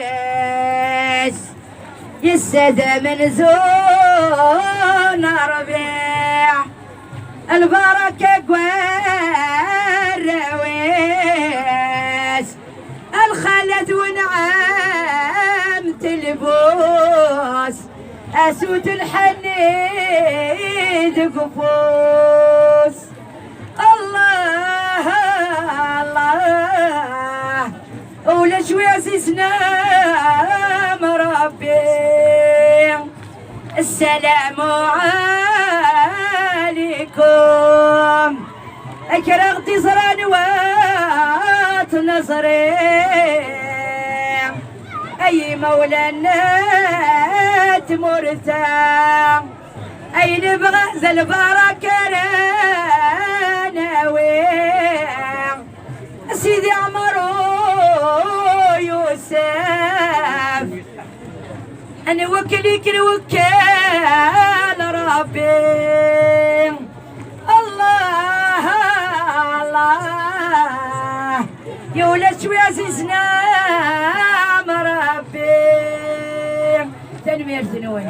نديس يسد من زون ربيع البركة والرويس الخلد ونعم تلبوس أسود الحنيد قفوس الله الله ولش وعزيزنا مربي السلام عليكم أكرغتي زران وات نظري أي مولانا تمرتا أي نبغى ذا البركة ناوي سيدي عمرو يوسف أنا وكليك الوكال ربي الله الله يا ولاد شوي عزيزنا مربي تنمير تنوي